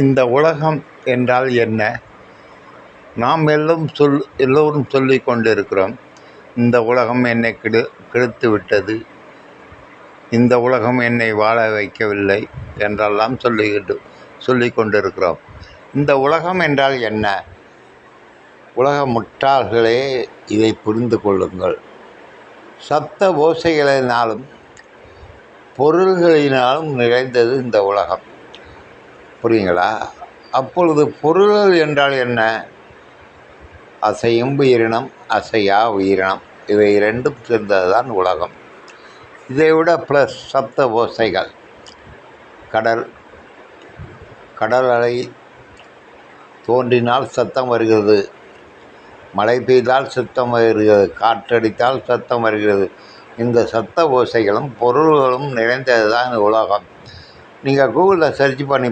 இந்த உலகம் என்றால் என்ன? நாம் எல்லோரும் சொல்லிக் கொண்டிருக்கிறோம், இந்த உலகம் என்னை கெடுத்து விட்டது, இந்த உலகம் என்னை வாழ வைக்கவில்லை என்றெல்லாம் சொல்லிக் கொண்டிருக்கிறோம். இந்த உலகம் என்றால் என்ன? உலக முட்டாள்களே, இதை புரிந்து கொள்ளுங்கள். சப்த ஓசைகளினாலும் பொருள்களினாலும் நிறைந்தது இந்த உலகம். புரியுங்களா? அப்பொழுது பொருள்கள் என்றால் என்ன? அசையும் உயிரினம், அசையா உயிரினம், இவை இரண்டும் சேர்ந்தது தான் உலகம். இதைவிட ப்ளஸ் சப்த ஓசைகள். கடல் அலை தோன்றினால் சத்தம் வருகிறது, மழை பெய்தால் சத்தம் வருகிறது, காற்றடித்தால் சத்தம் வருகிறது. இந்த சத்த ஓசைகளும் பொருள்களும் நிறைந்தது தான் உலகம். நீங்கள் கூகுளில் சர்ச் பண்ணி